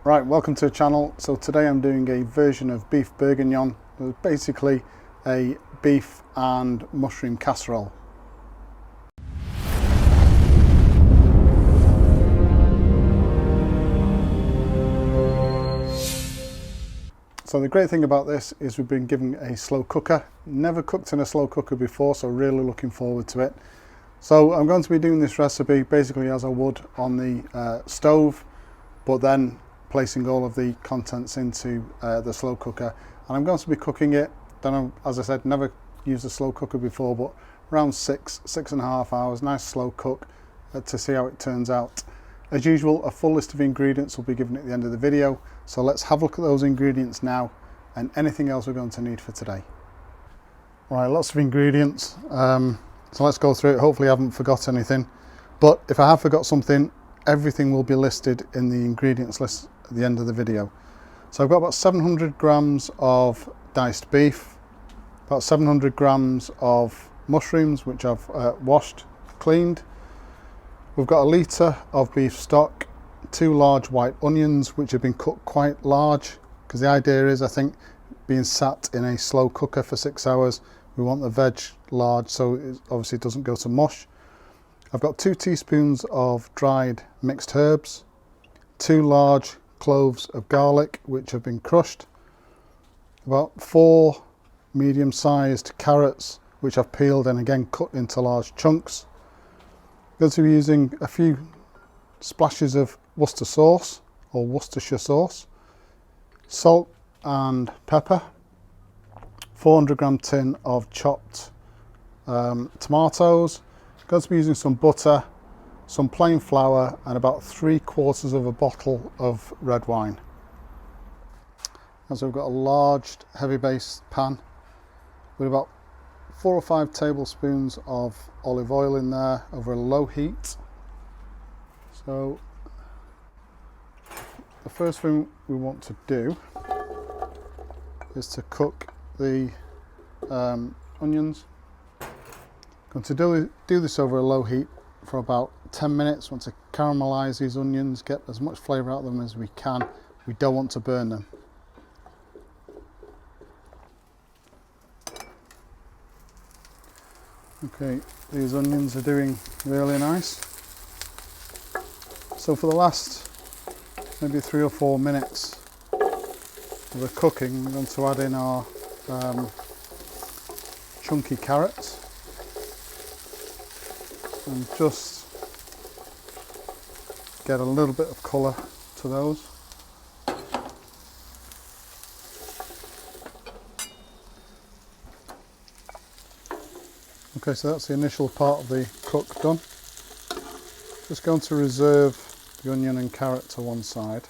Right, welcome to the channel. So today I'm doing a version of beef bourguignon. It's basically a beef and mushroom casserole. So the great thing about this is we've been given a slow cooker. Never cooked in a slow cooker before, so really looking forward to it. So I'm going to be doing this recipe basically as I would on the stove, but then placing all of the contents into the slow cooker, and I'm going to be cooking it. As I said, never used a slow cooker before, but around 6.5 hours, nice slow cook to see how it turns out. As usual, a full list of ingredients will be given at the end of the video, so let's have a look at those ingredients now and anything else we're going to need for today. Right, lots of ingredients, so let's go through it. Hopefully I haven't forgot anything, but if I have forgot something, everything will be listed in the ingredients list at the end of the video. So I've got about 700 grams of diced beef, about 700 grams of mushrooms which I've washed, cleaned. We've got a litre of beef stock, 2 large white onions which have been cut quite large, because the idea is, I think, being sat in a slow cooker for 6 hours, we want the veg large so it obviously doesn't go to mush. I've got 2 teaspoons of dried mixed herbs, 2 large cloves of garlic which have been crushed, about 4 medium-sized carrots which I've peeled and again cut into large chunks. I'm going to be using a few splashes of Worcester sauce or Worcestershire sauce, salt and pepper, 400 gram tin of chopped tomatoes. I'm going to be using some butter, some plain flour and about 3/4 of a bottle of red wine. And so we've got a large heavy base pan with about 4 or 5 tablespoons of olive oil in there over a low heat. So the first thing we want to do is to cook the onions. I'm going to do this over a low heat for about 10 minutes. Want to caramelize these onions, get as much flavour out of them as we can. We don't want to burn them. Okay, these onions are doing really nice. So for the last maybe 3 or 4 minutes of the cooking, we're going to add in our chunky carrots and just get a little bit of colour to those. Okay, so that's the initial part of the cook done. Just going to reserve the onion and carrot to one side.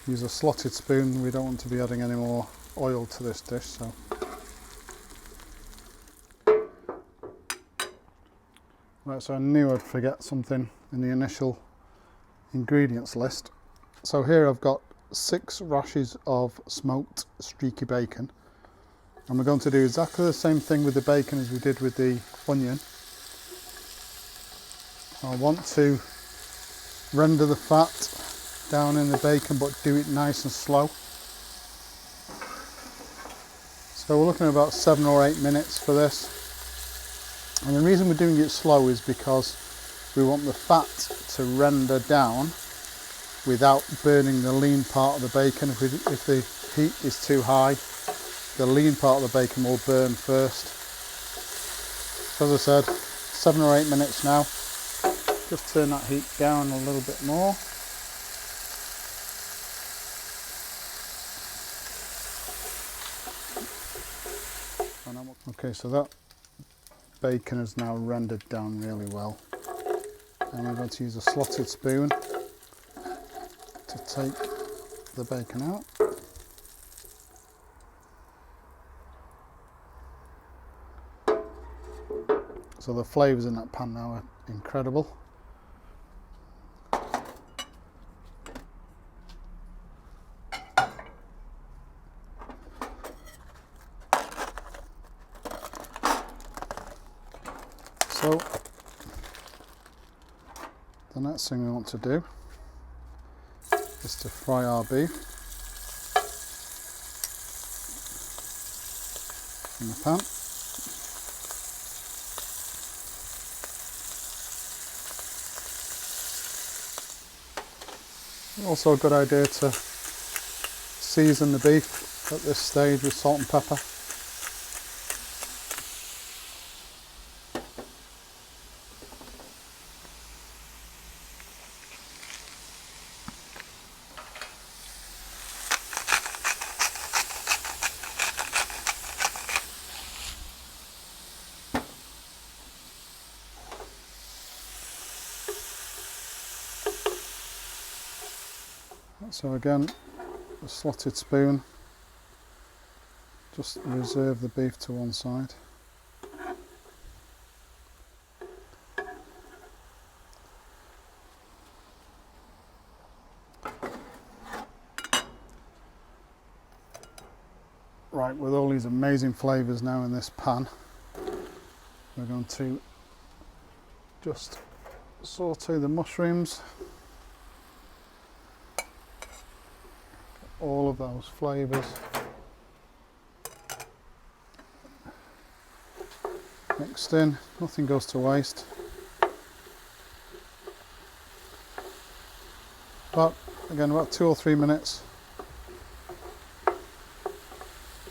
Use a slotted spoon, we don't want to be adding any more oil to this dish. Right, so I knew I'd forget something in the initial ingredients list. So here I've got 6 rashers of smoked streaky bacon. And we're going to do exactly the same thing with the bacon as we did with the onion. I want to render the fat down in the bacon, but do it nice and slow. So we're looking at about 7 or 8 minutes for this. And the reason we're doing it slow is because we want the fat to render down without burning the lean part of the bacon. If the heat is too high, the lean part of the bacon will burn first. So as I said, 7 or 8 minutes now. Just turn that heat down a little bit more. Okay, so that bacon is now rendered down really well. And I'm going to use a slotted spoon to take the bacon out. So the flavours in that pan now are incredible. So the next thing we want to do is to fry our beef in the pan. Also a good idea to season the beef at this stage with salt and pepper. So again, a slotted spoon, just reserve the beef to one side. Right, with all these amazing flavours now in this pan, we're going to just saute the mushrooms. All of those flavours mixed in, nothing goes to waste. But again, about 2 or 3 minutes.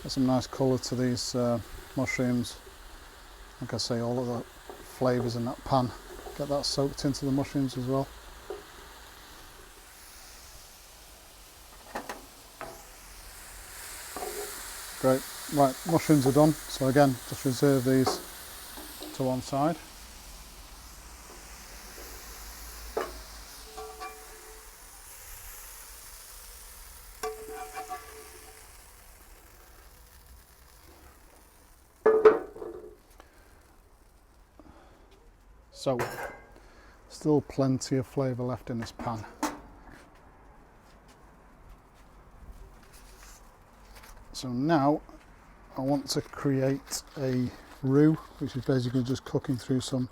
Get some nice colour to these mushrooms. Like I say, all of the flavours in that pan, get that soaked into the mushrooms as well. Great, right, mushrooms are done, so again, just reserve these to one side. So, still plenty of flavour left in this pan. So now I want to create a roux, which is basically just cooking through some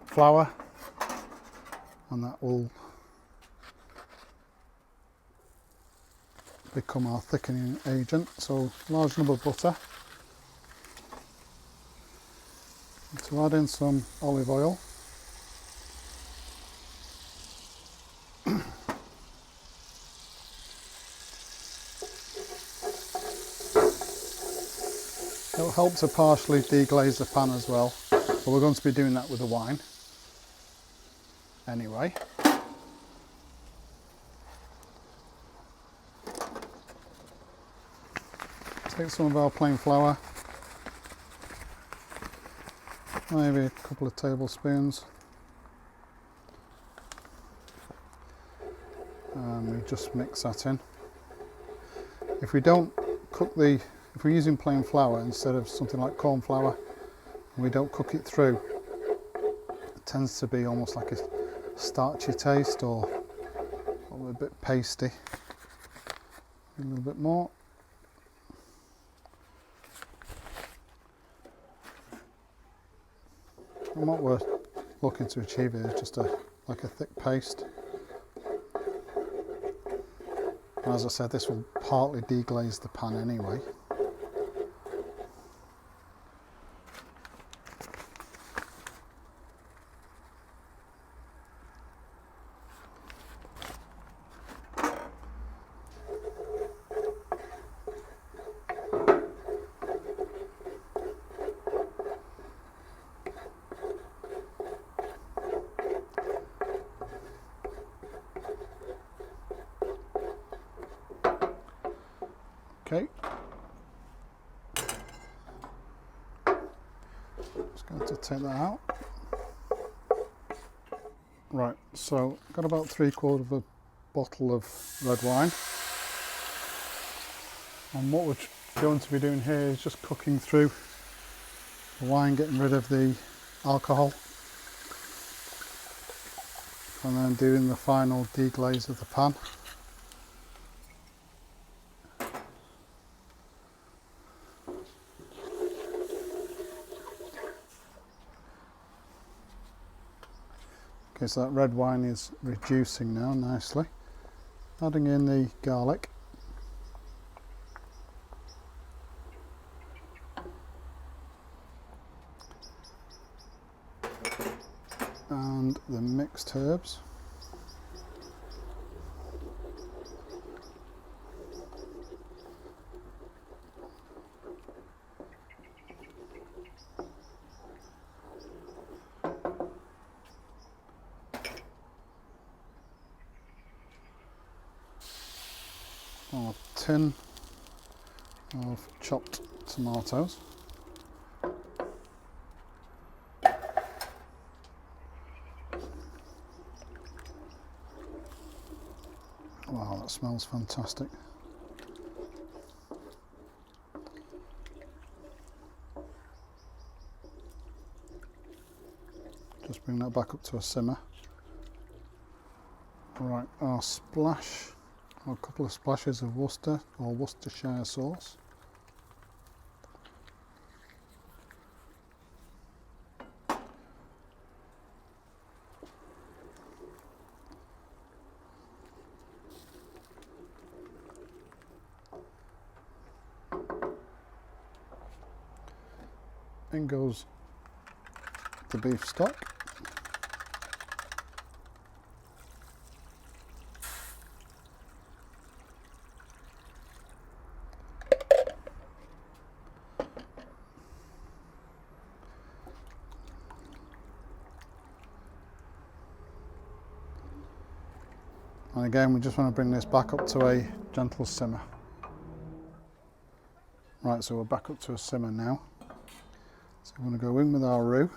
flour, and that will become our thickening agent. So large number of butter. To add in some olive oil. It'll help to partially deglaze the pan as well, but we're going to be doing that with the wine anyway. Take some of our plain flour, maybe a couple of tablespoons, and we just mix that in. If we don't cook if we're using plain flour instead of something like corn flour, and we don't cook it through, it tends to be almost like a starchy taste or a bit pasty. A little bit more. And what we're looking to achieve here is just like a thick paste. And as I said, this will partly deglaze the pan anyway. Okay, just going to take that out. Right, so I've got about 3/4 of a bottle of red wine, and what we're going to be doing here is just cooking through the wine, getting rid of the alcohol, and then doing the final deglaze of the pan. Okay, so that red wine is reducing now nicely. Adding in the garlic. And the mixed herbs. Our tin of chopped tomatoes. Wow, that smells fantastic. Just bring that back up to a simmer. Right, our splash, or a couple of splashes of Worcester or Worcestershire sauce. In goes the beef stock. And again, we just want to bring this back up to a gentle simmer. Right, so we're back up to a simmer now. So we're going to go in with our roux.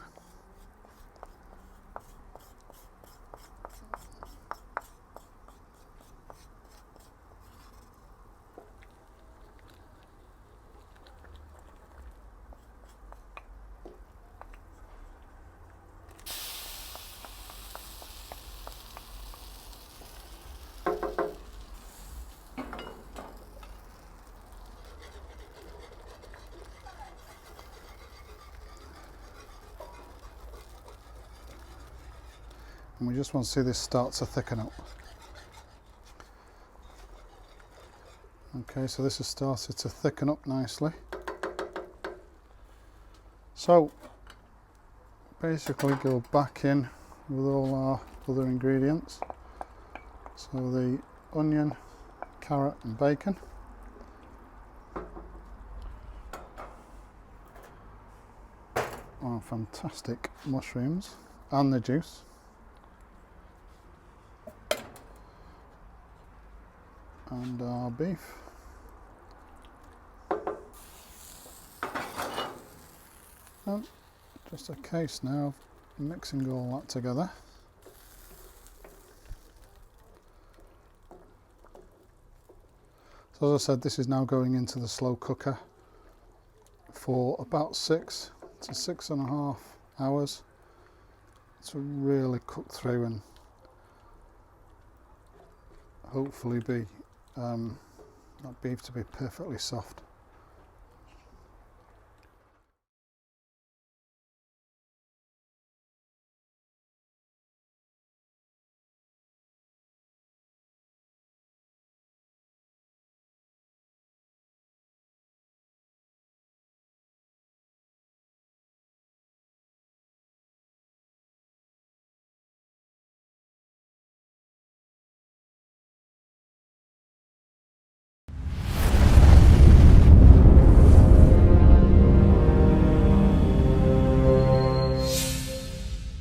And we just want to see this start to thicken up. Okay, so this has started to thicken up nicely. So basically go back in with all our other ingredients. So the onion, carrot and bacon. Our fantastic mushrooms and the juice. And our beef. And just a case now of mixing all that together. So as I said, this is now going into the slow cooker for about 6 to 6.5 hours to really cook through and hopefully be that beef to be perfectly soft.